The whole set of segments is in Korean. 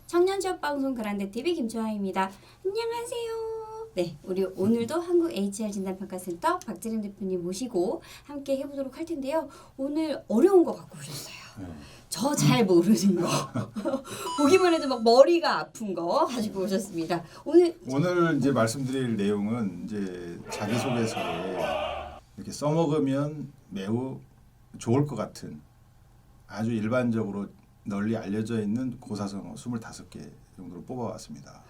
청년 취업 방송 그란데 TV 김초아입니다. 안녕하세요. 네, 우리 오늘도 한국 HR 진단평가센터 박재림 대표님 모시고 함께 해보도록 할 텐데요. 오늘 어려운 거 갖고 오셨어요. 저 잘 모르는 거 보기만 해도 막 머리가 아픈 거 가지고 오셨습니다. 오늘 이제 말씀드릴 내용은 이제 자기소개서에 이렇게 써먹으면 매우 좋을 것 같은 아주 일반적으로 널리 알려져 있는 고사성어 25개 정도로 뽑아왔습니다.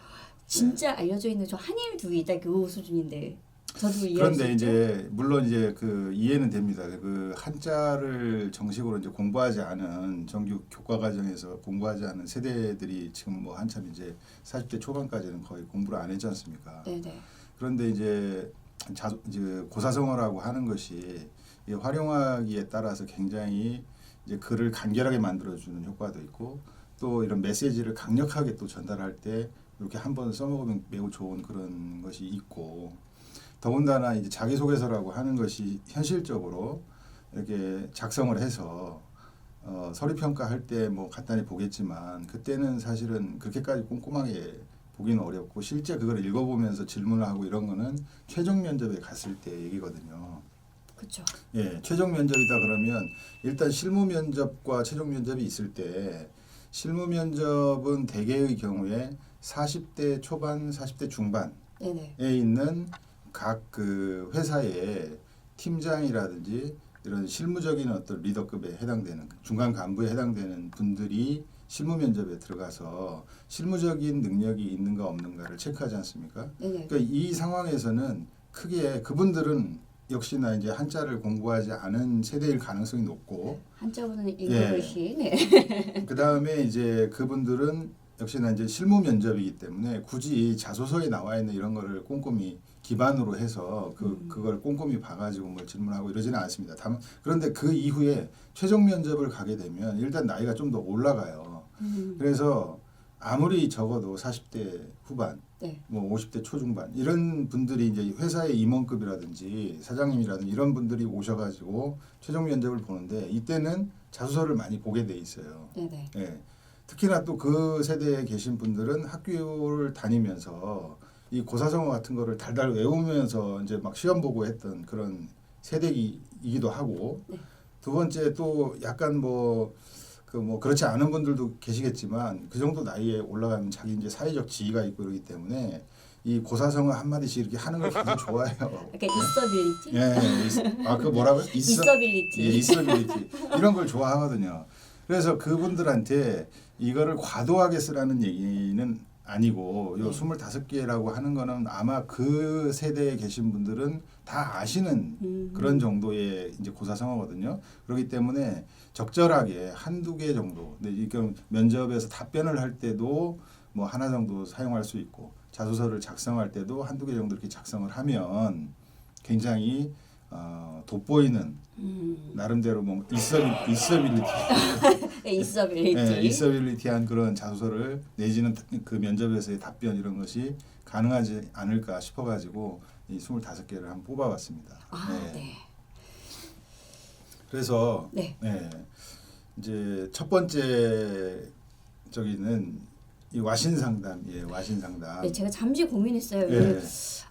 진짜 알려져 있는 저 한일 두이 딱 그 수준인데 저도 이해할 그런데 수 있죠? 이제 물론 이제 그 이해는 됩니다. 그 한자를 정식으로 이제 공부하지 않은 정규 교과 과정에서 공부하지 않은 세대들이 지금 뭐 한참 이제 40대 초반까지는 거의 공부를 안 했지 않습니까? 네네. 그런데 이제 고사성어라고 하는 것이 활용하기에 따라서 굉장히 이제 글을 간결하게 만들어주는 효과도 있고 또 이런 메시지를 강력하게 또 전달할 때 이렇게 한번 써먹으면 매우 좋은 그런 것이 있고 더군다나 이제 자기소개서라고 하는 것이 현실적으로 이렇게 작성을 해서 서류평가할 때 뭐 간단히 보겠지만 그때는 사실은 그렇게까지 꼼꼼하게 보기는 어렵고 실제 그걸 읽어보면서 질문을 하고 이런 거는 최종 면접에 갔을 때 얘기거든요. 그렇죠. 예, 최종 면접이다 그러면 일단 실무 면접과 최종 면접이 있을 때 실무 면접은 대개의 경우에 40대 초반, 40대 중반에 네네. 있는 각 그 회사의 팀장이라든지 이런 실무적인 어떤 리더급에 해당되는 중간 간부에 해당되는 분들이 실무 면접에 들어가서 실무적인 능력이 있는가 없는가를 체크하지 않습니까? 네네. 그러니까 이 상황에서는 크게 그분들은 역시나 이제 한자를 공부하지 않은 세대일 가능성이 높고 한자보다는 예. 읽어글씨. 네. 그 다음에 이제 그분들은 역시나 이제 실무 면접이기 때문에 굳이 자소서에 나와 있는 이런 거를 꼼꼼히 기반으로 해서 그걸 꼼꼼히 봐가지고 뭘 질문하고 이러지는 않습니다. 다만 그런데 그 이후에 최종 면접을 가게 되면 일단 나이가 좀 더 올라가요. 그래서 아무리 적어도 40대 후반, 네. 뭐 50대 초중반 이런 분들이 이제 회사의 임원급이라든지 사장님이라든지 이런 분들이 오셔가지고 최종 면접을 보는데 이때는 자소서를 많이 보게 돼 있어요. 네네. 예. 특히나 또 그 세대에 계신 분들은 학교를 다니면서 이 고사성어 같은 거를 달달 외우면서 이제 막 시험 보고 했던 그런 세대이기도 하고 네. 두 번째 또 약간 뭐 그렇지 않은 분들도 계시겠지만 그 정도 나이에 올라가면 자기 이제 사회적 지위가 있고 그러기 때문에 이 고사성어 한 마디씩 이렇게 하는 걸 굉장히 좋아해요. 약간 있어빌리티? 예, 그 뭐라고요? 있어빌리티. 예, 있어빌리티 이런 걸 좋아하거든요. 그래서 그분들한테 이거를 과도하게 쓰라는 얘기는 아니고 요 25개라고 하는 거는 아마 그 세대에 계신 분들은 다 아시는 그런 정도의 이제 고사성어거든요. 그렇기 때문에 적절하게 한두 개 정도. 근데 이게 면접에서 답변을 할 때도 뭐 하나 정도 사용할 수 있고 자소서를 작성할 때도 한두 개 정도 이렇게 작성을 하면 굉장히 돋보이는 나름대로 뭐 있어빌리티 네, 있어빌리티. 예, 있어빌리티한 그런 자소서를 내지는 그 면접에서의 답변 이런 것이 가능하지 않을까 싶어가지고 이 25개를 한번 뽑아봤습니다. 아, 네. 그래서 네. 이제 첫 번째 저기는 이 와신상담이에요. 와신상담. 네, 제가 잠시 고민했어요. 예.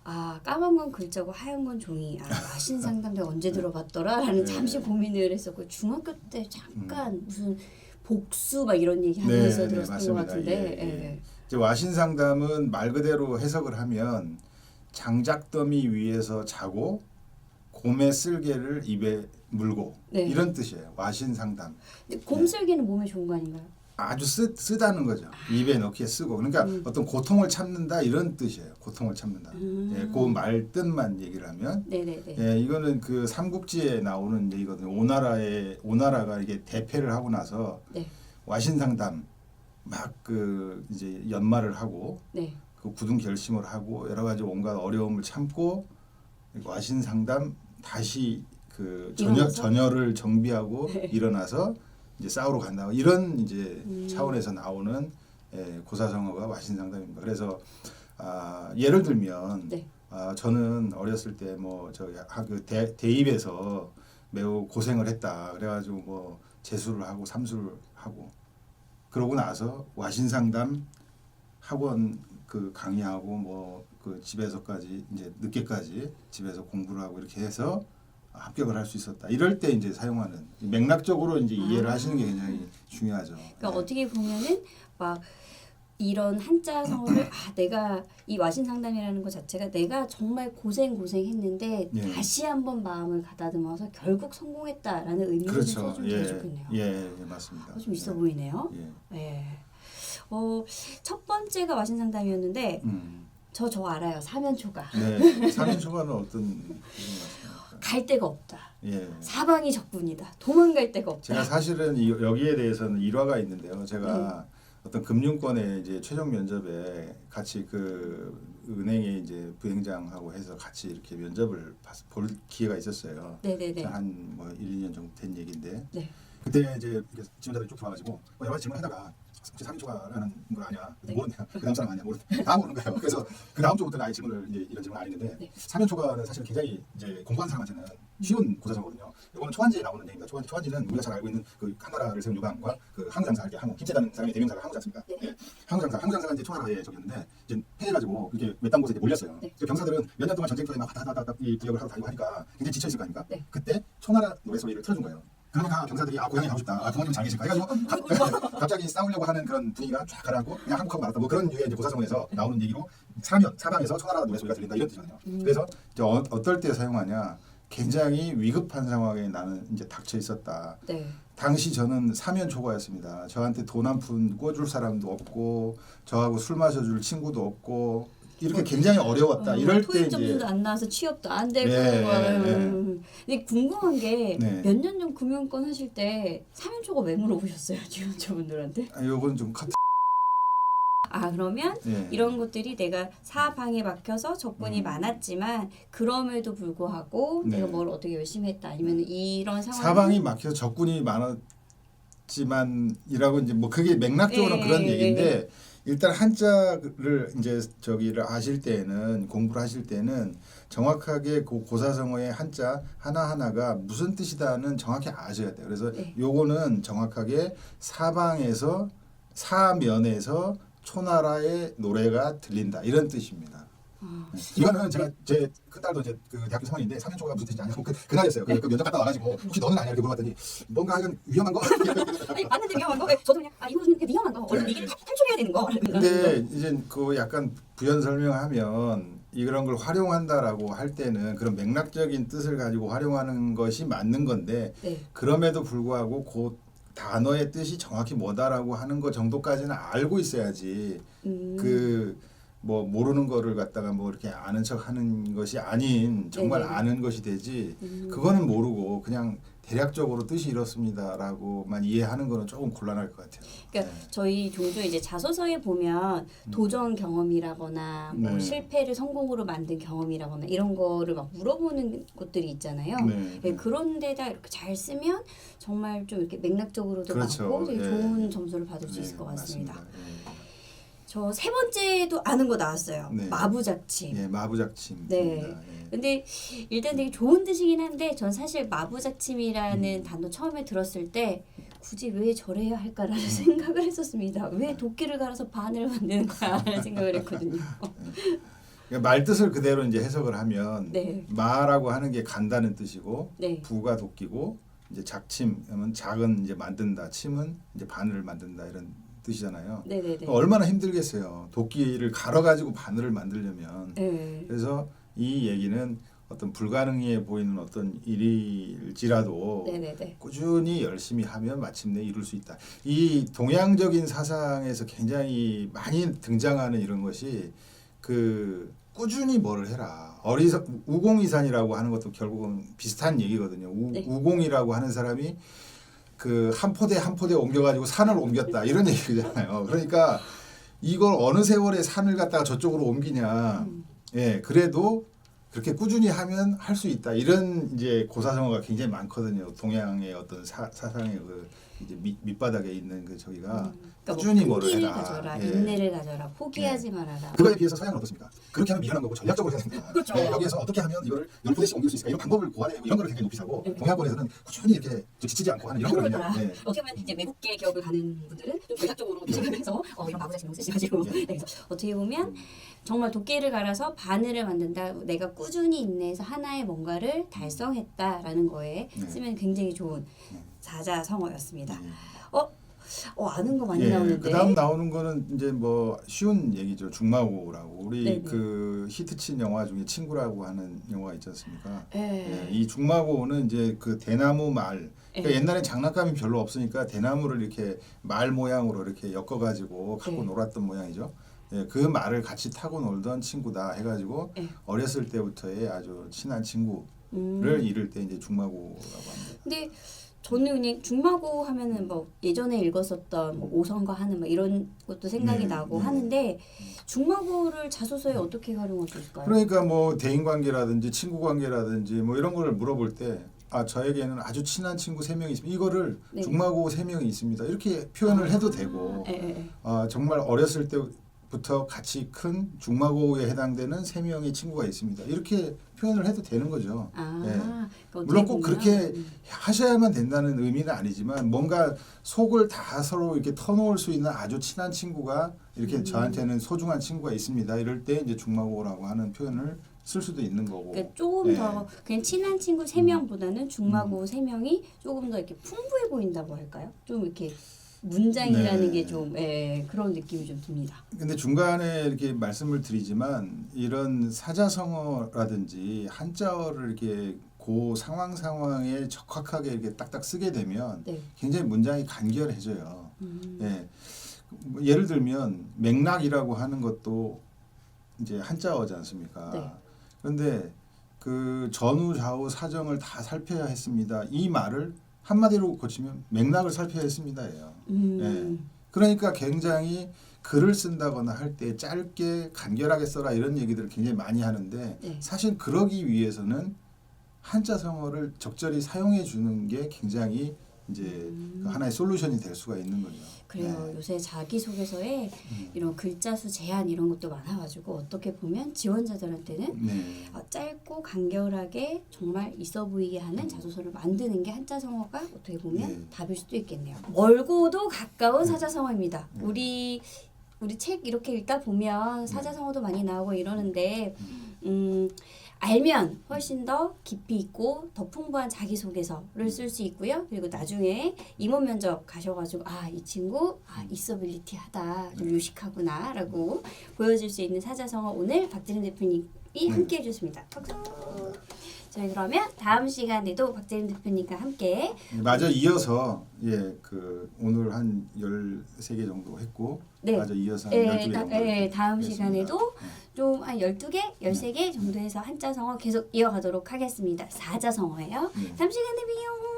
아, 까만 건 글자고 하얀 건 종이. 아, 와신상담 내가 언제 들어봤더라? 라는 네. 잠시 고민을 했었고 중학교 때 잠깐 무슨 복수 막 이런 얘기 하면서 들었던 것 맞습니다. 같은데. 예, 예. 예. 이제 와신상담은 말 그대로 해석을 하면 장작더미 위에서 자고 곰의 쓸개를 입에 물고 네. 이런 뜻이에요. 와신상담. 근데 곰슬기는 몸에 좋은 거 아닌가요? 아주 쓰다는 거죠. 입에 넣기에 쓰고. 그러니까 어떤 고통을 참는다 이런 뜻이에요. 고통을 참는다. 예, 그 말 뜻만 얘기를 하면. 네네네. 예, 이거는 그 삼국지에 나오는 얘기거든요. 오나라가 이게 대패를 하고 나서 네. 와신상담 막 그 이제 연말을 하고 네. 그 굳은 결심을 하고 여러 가지 온갖 어려움을 참고 와신상담 다시 그 일어나서? 전열을 정비하고 네. 일어나서 이제 싸우러 간다. 이런 이제 차원에서 나오는 고사성어가 와신상담입니다. 그래서 예를 들면 네. 저는 어렸을 때 뭐 저기 대입에서 매우 고생을 했다. 그래가지고 뭐 재수를 하고 삼수를 하고 그러고 나서 와신상담 학원 그 강의하고 뭐 그 집에서까지 이제 늦게까지 집에서 공부를 하고 이렇게 해서 합격을 할 수 있었다. 이럴 때 이제 사용하는 맥락적으로 이제 이해를 하시는 게 굉장히 중요하죠. 그러니까 어떻게 보면은 막 이런 한자성어를 내가 이 와신 상담이라는 것 자체가 내가 정말 고생했는데 예. 다시 한번 마음을 가다듬어서 결국 성공했다라는 의미를 그렇죠. 써주면 예. 되게 좋겠네요. 예, 맞습니다. 좀 있어 예. 보이네요. 예. 예. 첫 번째가 와신 상담이었는데 저 알아요. 사면초가. 네. 사면초가는 어떤 말씀입니까? 갈 데가 없다. 예. 사방이 적군이다. 도망갈 데가 없다. 제가 사실은 여기에 대해서는 일화가 있는데요. 제가 어떤 금융권의 이제 최종 면접에 같이 그 은행의 이제 부행장하고 해서 같이 이렇게 면접을 볼 기회가 있었어요. 네네네. 한뭐 1, 2년 정도 된 얘기인데 네. 그때 이제 지원자들이 쭉 들어와가지고 여러 가지 질문하다가 혹시 3인초과라는 걸 아냐? 네. 모른대요. 그 다음 사람 아냐? 모른대. 다 모르는 거예요. 그래서 그 다음 주부터는 아예 질문을 이제 이런 질문을 안 했는데 네. 3인초과는 사실 굉장히 이제 공부한 사람한테는 쉬운 고사성어거든요. 이거는 초한지에 나오는 얘기입니다. 초한지는 우리가 잘 알고 있는 그 한나라를 세운 유방과 그 항우장사 이렇게 항우 김제다는 사람의 대명사가 항우지 않습니까? 네. 예. 항우장사가 이제 초나라의 적이었는데 이제 패해가지고 이렇게 외딴 곳에 이제 몰렸어요. 네. 그 병사들은 몇 년 동안 전쟁터에 막 왔다 이 부역을 하고 다니고 하니까 굉장히 지쳐있을 거 아닙니까? 네. 그때 초나라 노래소리를 틀어준 거예요. 그러니까 병사들이 고향에 가고 싶다. 부모님 잘 계실까? 해가지고 갑자기 싸우려고 하는 그런 분위기가 쫙 가라앉고 그냥 한국하고 말았다. 뭐 그런 류의 이제 고사성어에서 나오는 얘기로 사방에서 초나라 노래소리가 들린다 이런 뜻이거든요. 그래서 이제 어떨 때 사용하냐? 굉장히 위급한 상황에 나는 이제 닥쳐 있었다. 네. 당시 저는 사면초과였습니다. 저한테 돈 한 푼 꿔줄 사람도 없고 저하고 술 마셔줄 친구도 없고 이렇게 굉장히 어려웠다. 이럴 때 토익 이제 점수도 안 나와서 취업도 안 되고. 네. 근데 궁금한 게 네. 몇 년 전 금융권 하실 때 사면초가 왜 물어보셨어요 지원자분들한테? 요건 좀 카트. 그러면 예. 이런 것들이 내가 사방에 막혀서 적군이 많았지만 그럼에도 불구하고 네. 내가 뭘 어떻게 열심히 했다 아니면 이런 상황 사방이 막혀서 적군이 많았지만이라고 이제 뭐 그게 맥락적으로 예, 그런 예, 얘기인데 일단 한자를 이제 저기를 아실 때는 공부를 하실 때는 정확하게 그 고사성어의 한자 하나하나가 무슨 뜻이다는 정확히 아셔야 돼요. 그래서 네. 요거는 정확하게 사방에서 사면에서 초나라의 노래가 들린다 이런 뜻입니다. 이거는 제가 제 큰딸도 이제 그 대학교 3학년인데 사면초가 무슨 뜻인지 아냐고 그날이었어요. 그 면접 갔다 와가지고 혹시 너는 아냐 이렇게 물어봤더니 뭔가 하여간 위험한 거. 아니 맞는데 위험한 거? 저도 그냥 이거는 위험한 거. 얼른 이게 탈출해야 되는 거. 근데 이제 그 약간 부연 설명하면 이런 걸 활용한다라고 할 때는 그런 맥락적인 뜻을 가지고 활용하는 것이 맞는 건데 네. 그럼에도 불구하고 그 단어의 뜻이 정확히 뭐다라고 하는 것 정도까지는 알고 있어야지 그 뭐 모르는 거를 갖다가 뭐 이렇게 아는 척 하는 것이 아닌 정말 네네. 아는 것이 되지 그거는 모르고 그냥 대략적으로 뜻이 이렇습니다라고만 이해하는 거는 조금 곤란할 것 같아요. 그러니까 저희 종종 이제 자소서에 보면 도전 경험이라거나 뭐 네. 실패를 성공으로 만든 경험이라거나 이런 거를 막 물어보는 것들이 있잖아요. 네. 네, 그런 데다 이렇게 잘 쓰면 정말 좀 이렇게 맥락적으로도 그렇죠. 맞고 되게 예. 좋은 점수를 받을 수 네, 있을 것 같습니다. 맞습니다. 저 세 번째도 아는 거 나왔어요. 네. 마부작침. 예, 마부작침. 네. 근데 일단 되게 좋은 뜻이긴 한데 전 사실 마부작침이라는 단어 처음에 들었을 때 굳이 왜 저래야 할까라는 생각을 했었습니다. 왜 도끼를 갈아서 바늘 만드는 거야라는 생각을 했거든요. 그러니까 말 뜻을 그대로 이제 해석을 하면 네. 마라고 하는 게 간다는 뜻이고 네. 부가 도끼고 이제 작침은 작은 이제 만든다, 침은 이제 바늘을 만든다 이런 뜻이잖아요. 네네네. 얼마나 힘들겠어요. 도끼를 갈아가지고 바늘을 만들려면. 네. 그래서 이 얘기는 어떤 불가능해 보이는 어떤 일일지라도 네네네. 꾸준히 열심히 하면 마침내 이룰 수 있다. 이 동양적인 사상에서 굉장히 많이 등장하는 이런 것이 그 꾸준히 뭐를 해라. 우공이산이라고 하는 것도 결국은 비슷한 얘기거든요. 네. 우공이라고 하는 사람이 그 한 포대 한 포대 옮겨가지고 산을 옮겼다 이런 얘기잖아요. 그러니까 이걸 어느 세월에 산을 갖다가 저쪽으로 옮기냐. 예, 그래도 그렇게 꾸준히 하면 할 수 있다. 이런 이제 고사성어가 굉장히 많거든요. 동양의 어떤 사상의 그 이제 밑바닥에 있는 그 저기가 그러니까 꾸준히 뭐 뭐를 포기를 해라. 가져라, 예. 인내를 가져라, 포기하지 말아라. 그거에 비해서 서양은 어떻습니까? 그렇게 하면 미련한 거고 전략적으로 해야 됩니다. 그렇죠. 네, 여기에서 어떻게 하면 이거를 10부대씩 옮길 수 있을까? 이런 방법을 고안해내고 이런 거를 굉장히 높이 사고 동양권에서는 꾸준히 이렇게 좀 지치지 않고 하는 이런 거를 그렇더라. 그냥, 네. 어떻게 보면 이제 외국계 기업을 가는 분들은 좀 전략적으로 생각해서 이런 마구자 신경 쓰셔가지고 네, 그래서 어떻게 보면 정말 도끼를 갈아서 바늘을 만든다. 내가 꾸준히 인내해서 하나의 뭔가를 달성했다라는 거에 네. 쓰면 굉장히 좋은 네. 사자성어였습니다. 네. 아는 거 많이 예, 나오는데. 그다음 나오는 거는 이제 뭐 쉬운 얘기죠. 중마고라고 우리 네네. 그 히트친 영화 중에 친구라고 하는 영화가 있지 않습니까? 예. 예, 이 중마고는 이제 그 대나무 말. 그러니까 예. 옛날엔 장난감이 별로 없으니까 대나무를 이렇게 말 모양으로 이렇게 엮어가지고 갖고 네. 놀았던 모양이죠. 예, 그 말을 같이 타고 놀던 친구다 해가지고 예. 어렸을 때부터의 아주 친한 친구를 이룰 때 이제 중마고라고 합니다. 근데 저는 그냥 중마고 하면은 뭐 예전에 읽었었던 뭐 오선과 하는 뭐 이런 것도 생각이 네, 나고 네. 하는데 중마고를 자소서에 어떻게 활용할 수 있을까요? 그러니까 뭐 대인 관계라든지 친구 관계라든지 뭐 이런 거를 물어볼 때 저에게는 아주 친한 친구 3명이 있습니다. 이거를 네. 중마고 3명이 있습니다. 이렇게 표현을 해도 되고 예. 정말 어렸을 때부터 같이 큰 중마고에 해당되는 3명의 친구가 있습니다. 이렇게 표현을 해도 되는 거죠. 그러니까 물론 꼭 어떻게 그렇게 보면, 하셔야만 된다는 의미는 아니지만 뭔가 속을 다 서로 이렇게 터놓을 수 있는 아주 친한 친구가 이렇게 저한테는 소중한 친구가 있습니다. 이럴 때 이제 중마고라고 하는 표현을 쓸 수도 있는 거고. 그러니까 조금 예. 더 그냥 친한 친구 3명보다는 중마고 3명이 조금 더 이렇게 풍부해 보인다고 할까요? 좀 이렇게 문장이라는 네. 게 좀 그런 느낌이 좀 듭니다. 근데 중간에 이렇게 말씀을 드리지만 이런 사자성어라든지 한자어를 이렇게 그 상황에 적확하게 이렇게 딱딱 쓰게 되면 네. 굉장히 문장이 간결해져요. 예. 뭐 예를 들면 맥락이라고 하는 것도 이제 한자어지 않습니까? 네. 그런데 그 전후 좌우 사정을 다 살펴야 했습니다. 이 말을 한마디로 고치면 맥락을 살펴야 했습니다예요. 예. 그러니까 굉장히 글을 쓴다거나 할 때 짧게 간결하게 써라 이런 얘기들을 굉장히 많이 하는데 네. 사실 그러기 위해서는 한자성어를 적절히 사용해 주는 게 굉장히 이제 그 하나의 솔루션이 될 수가 있는 거죠. 그래요. 네. 요새 자기소개서에 이런 글자 수 제한 이런 것도 많아가지고 어떻게 보면 지원자들한테는 네. 짧고 간결하게 정말 있어 보이게 하는 자소서를 만드는 게 한자성어가 어떻게 보면 네. 답일 수도 있겠네요. 멀고도 가까운 사자성어입니다. 우리 책 이렇게 읽다 보면 사자성어도 많이 나오고 이러는데 알면 훨씬 더 깊이 있고 더 풍부한 자기소개서를 쓸 수 있고요. 그리고 나중에 임원 면접 가셔가지고 이 친구 있어빌리티하다, 좀 요식하구나라고 보여줄 수 있는 사자성어 오늘 박재림 대표님이 함께 해주셨습니다. 박수. 저희 그러면 다음 시간에도 박재림 대표님과 함께 마저 이어서 그 오늘 한 13개 정도 했고 네. 마저 이어서 한 12개 정도 다음 했습니다. 시간에도 좀 한 12개, 13개 정도 해서 한자성어 계속 이어가도록 하겠습니다. 사자성어예요. 네. 다음 시간에 봬요.